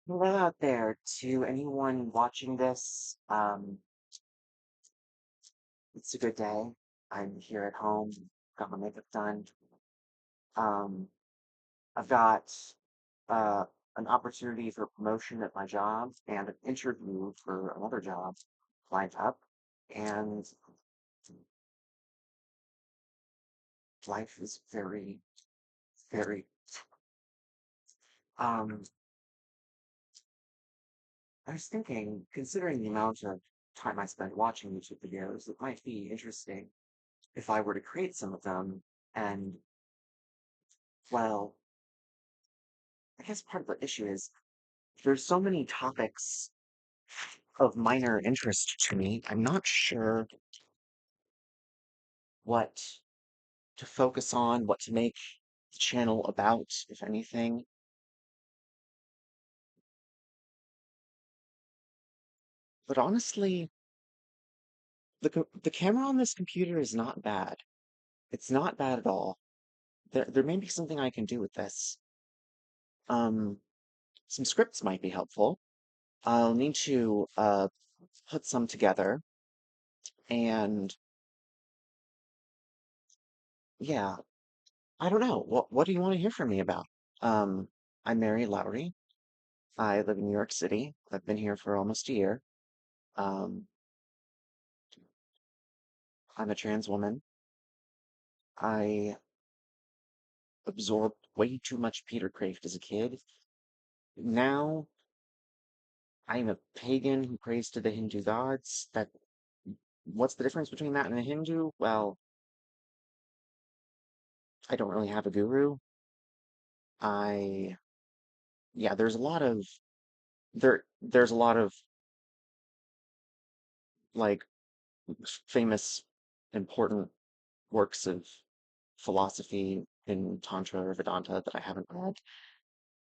Hello out there to anyone watching this. It's a good day. I'm here at home, got my makeup done. Um, I've got uh, an opportunity for promotion at my job and an interview for another job lined up. And life is very, very. Um, I was thinking, considering the amount of time I spend watching YouTube videos, it might be interesting if I were to create some of them and well, I guess part of the issue is there's so many topics of minor interest to me. I'm not sure what to focus on, what to make the channel about, if anything. But honestly, the camera on this computer is not bad. It's not bad at all. There may be something I can do with this. Um, some scripts might be helpful. I'll need to put some together, and yeah, I don't know. What do you want to hear from me about? Um, I'm Mary Lowry. I live in New York City. I've been here for almost a year. Um, I'm a trans woman. I absorbed way too much Peter Kraft as a kid. Now I'm a pagan who prays to the Hindu gods. What's the difference between that and a Hindu? Well, I don't really have a guru. I yeah, there's a lot of like famous important works of philosophy in Tantra or Vedanta that I haven't read.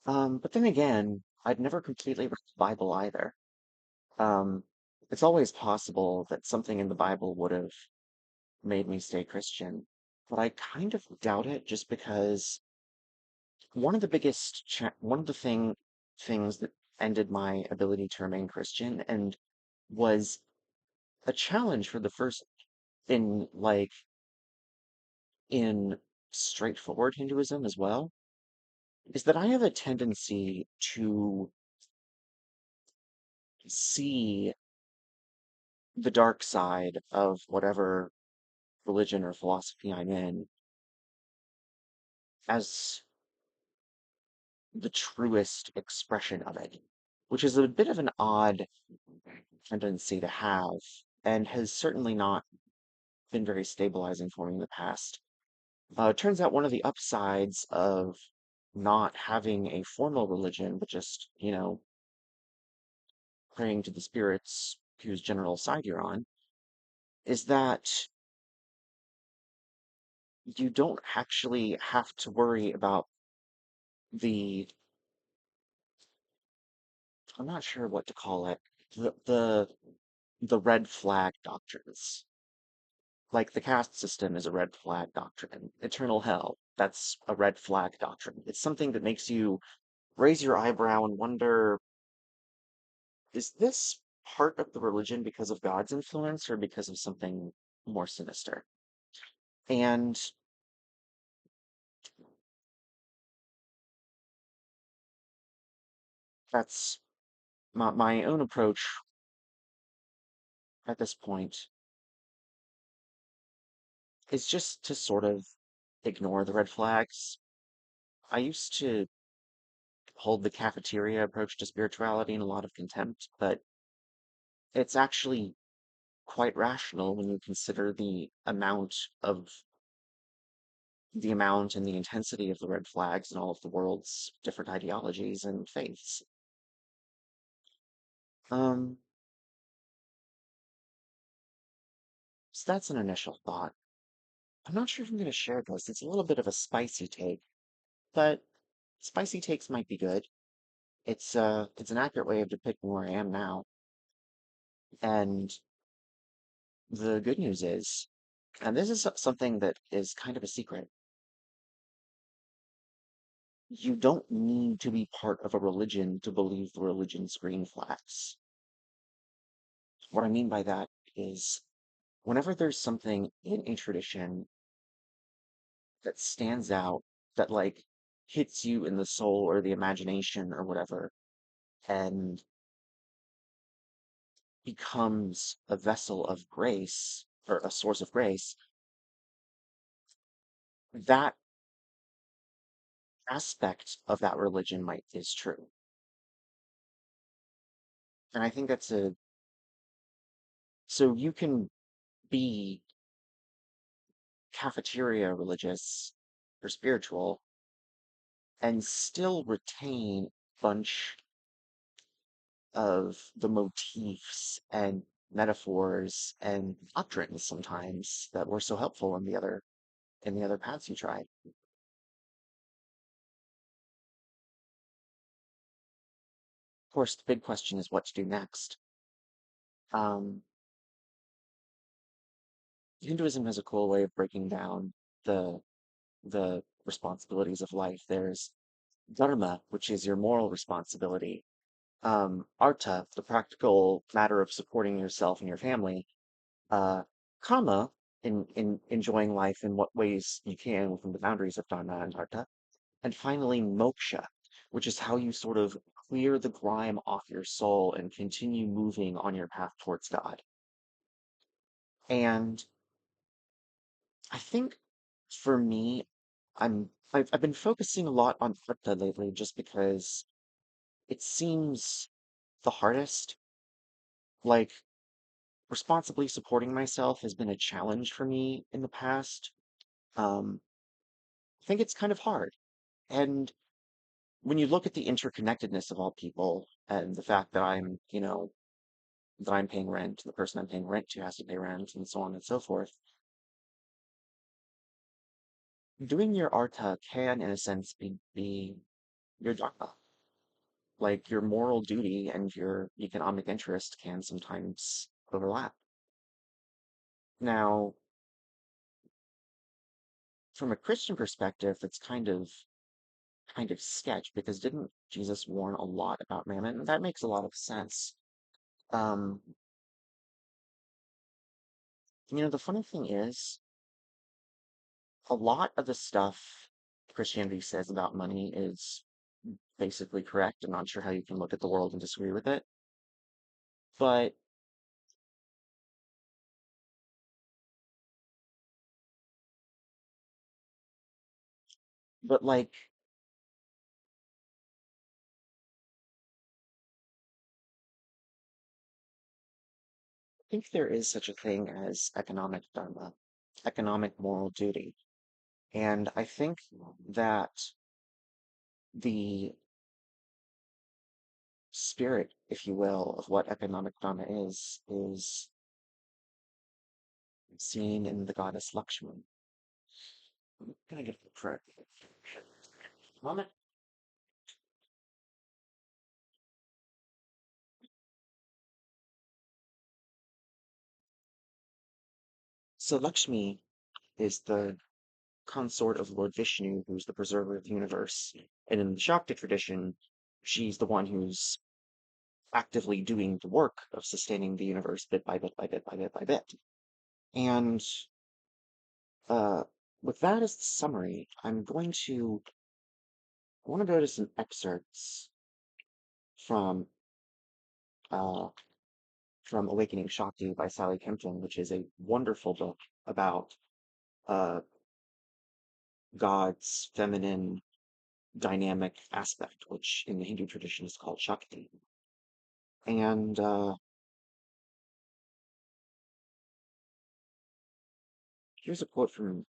But then again, I'd never completely read the Bible either. Um, it's always possible that something in the Bible would have made me stay Christian, but I kind of doubt it just because one of the things that ended my ability to remain Christian and was a challenge for the first in in straightforward Hinduism as well, is that I have a tendency to see the dark side of whatever religion or philosophy I'm in as the truest expression of it, which is a bit of an odd tendency to have, and has certainly not been very stabilizing for me in the past. It turns out one of the upsides of not having a formal religion, but just, praying to the spirits whose general side you're on, is that you don't actually have to worry about the I'm not sure what to call it. The the the red flag doctrines. Like the caste system is a red flag doctrine. Eternal hell, that's a red flag doctrine. It's something that makes you raise your eyebrow and wonder, is this part of the religion because of God's influence or because of something more sinister? And that's my own approach at this point is just to sort of ignore the red flags. I used to hold the cafeteria approach to spirituality in a lot of contempt, but it's actually quite rational when you consider the amount and the intensity of the red flags in all of the world's different ideologies and faiths. Um, so that's an initial thought. I'm not sure if I'm going to share this. It's a little bit of a spicy take, but spicy takes might be good. It's an accurate way of depicting where I am now. And the good news is, and this is something that is kind of a secret, you don't need to be part of a religion to believe the religion's green flags. What I mean by that is whenever there's something in a tradition that stands out, that like hits you in the soul or the imagination or whatever, and becomes a vessel of grace or a source of grace, that aspect of that religion might is true. And I think that's a so you can be cafeteria religious or spiritual and still retain a bunch of the motifs and metaphors and doctrines sometimes that were so helpful in the other paths you tried. Of course, the big question is what to do next. Um, Hinduism has a cool way of breaking down the the responsibilities of life. There's dharma, which is your moral responsibility. Artha, the practical matter of supporting yourself and your family. Uh, Kama, in enjoying life in what ways you can within the boundaries of dharma and artha. And finally, moksha, which is how you sort of clear the grime off your soul and continue moving on your path towards God. And I think for me, I've been focusing a lot on artha lately just because it seems the hardest. Like responsibly supporting myself has been a challenge for me in the past. Um, I think it's kind of hard. And when you look at the interconnectedness of all people and the fact that that I'm paying rent, the person I'm paying rent to has to pay rent, and so on and so forth, doing your arta can, in a sense, be your dharma. Like your moral duty and your economic interest can sometimes overlap. Now, from a Christian perspective, that's kind of sketch because didn't Jesus warn a lot about mammon? And that makes a lot of sense. Um, the funny thing is, a lot of the stuff Christianity says about money is basically correct. I'm not sure how you can look at the world and disagree with it. But like I think there is such a thing as economic dharma, economic moral duty. And I think that the spirit, if you will, of what economic dharma is seen in the goddess Lakshmi. I'm gonna get the correct moment. So Lakshmi is the consort of Lord Vishnu, who's the preserver of the universe. And in the Shakti tradition, she's the one who's actively doing the work of sustaining the universe bit by bit by bit by bit by bit. And uh, with that as the summary, I want to go to some excerpts from uh, from Awakening Shakti by Sally Kempton, which is a wonderful book about uh, God's feminine dynamic aspect, which in the Hindu tradition is called Shakti. And here's a quote from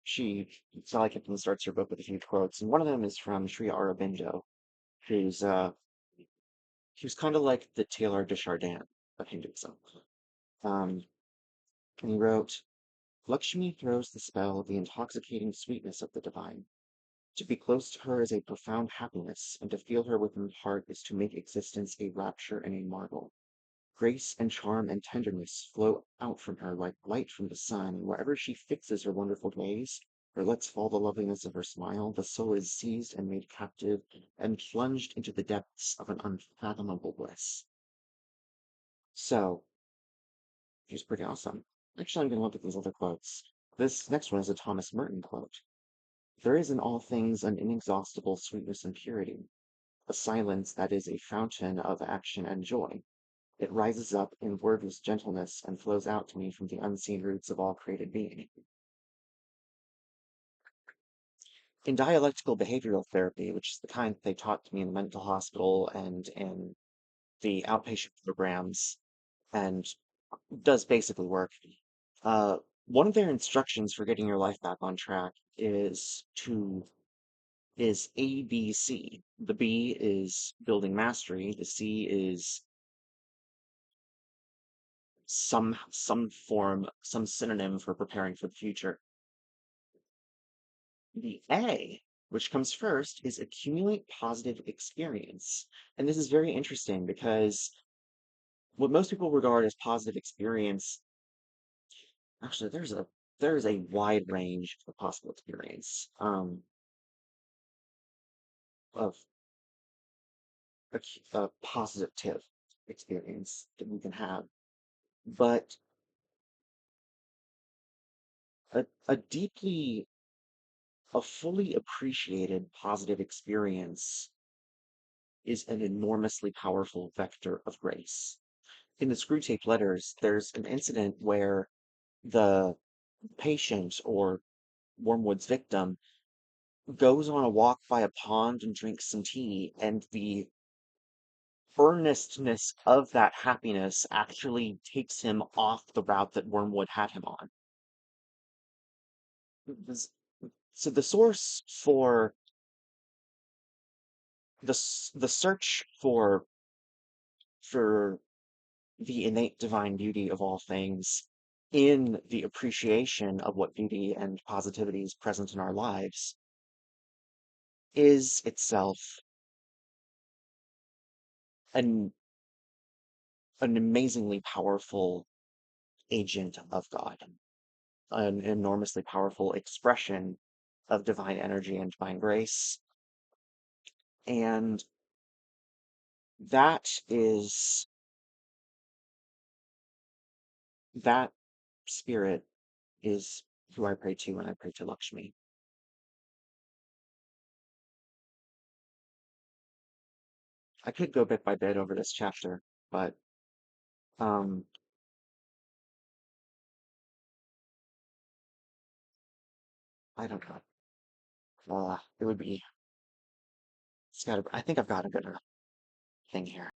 she, Sally Kempton starts her book with a few quotes, and one of them is from Sri Aurobindo, who's he was kind of like the Taylor de Chardin of Hinduism. Um, and he wrote, Lakshmi throws the spell of the intoxicating sweetness of the divine. To be close to her is a profound happiness, and to feel her within the heart is to make existence a rapture and a marvel. Grace and charm and tenderness flow out from her like light from the sun, and wherever she fixes her wonderful gaze, Or lets fall the loveliness of her smile, the soul is seized and made captive, and plunged into the depths of an unfathomable bliss. So, she's pretty awesome. Actually, I'm going to look at these other quotes. This next one is a Thomas Merton quote. There is in all things an inexhaustible sweetness and purity, a silence that is a fountain of action and joy. It rises up in wordless gentleness and flows out to me from the unseen roots of all created being. In dialectical behavioral therapy, which is the kind that they taught to me in the mental hospital and in the outpatient programs, and does basically work. Uh, One of their instructions for getting your life back on track is ABC. The B is building mastery. The C is some synonym for preparing for the future. The A, which comes first, is accumulate positive experience. And this is very interesting because what most people regard as positive experience, actually, there is a wide range of possible experience of a positive experience that we can have. But a deeply, a fully appreciated positive experience is an enormously powerful vector of grace. In the screw tape letters, there's an incident where the patient or Wormwood's victim goes on a walk by a pond and drinks some tea, and the earnestness of that happiness actually takes him off the route that Wormwood had him on. This- So the source for the search for the innate divine beauty of all things in the appreciation of what beauty and positivity is present in our lives is itself an an amazingly powerful agent of God, an enormously powerful expression of divine energy and divine grace. And that is that spirit is who I pray to when I pray to Lakshmi. I could go bit by bit over this chapter, but um I don't know. It would be it's gotta I think I've got a good enough thing here.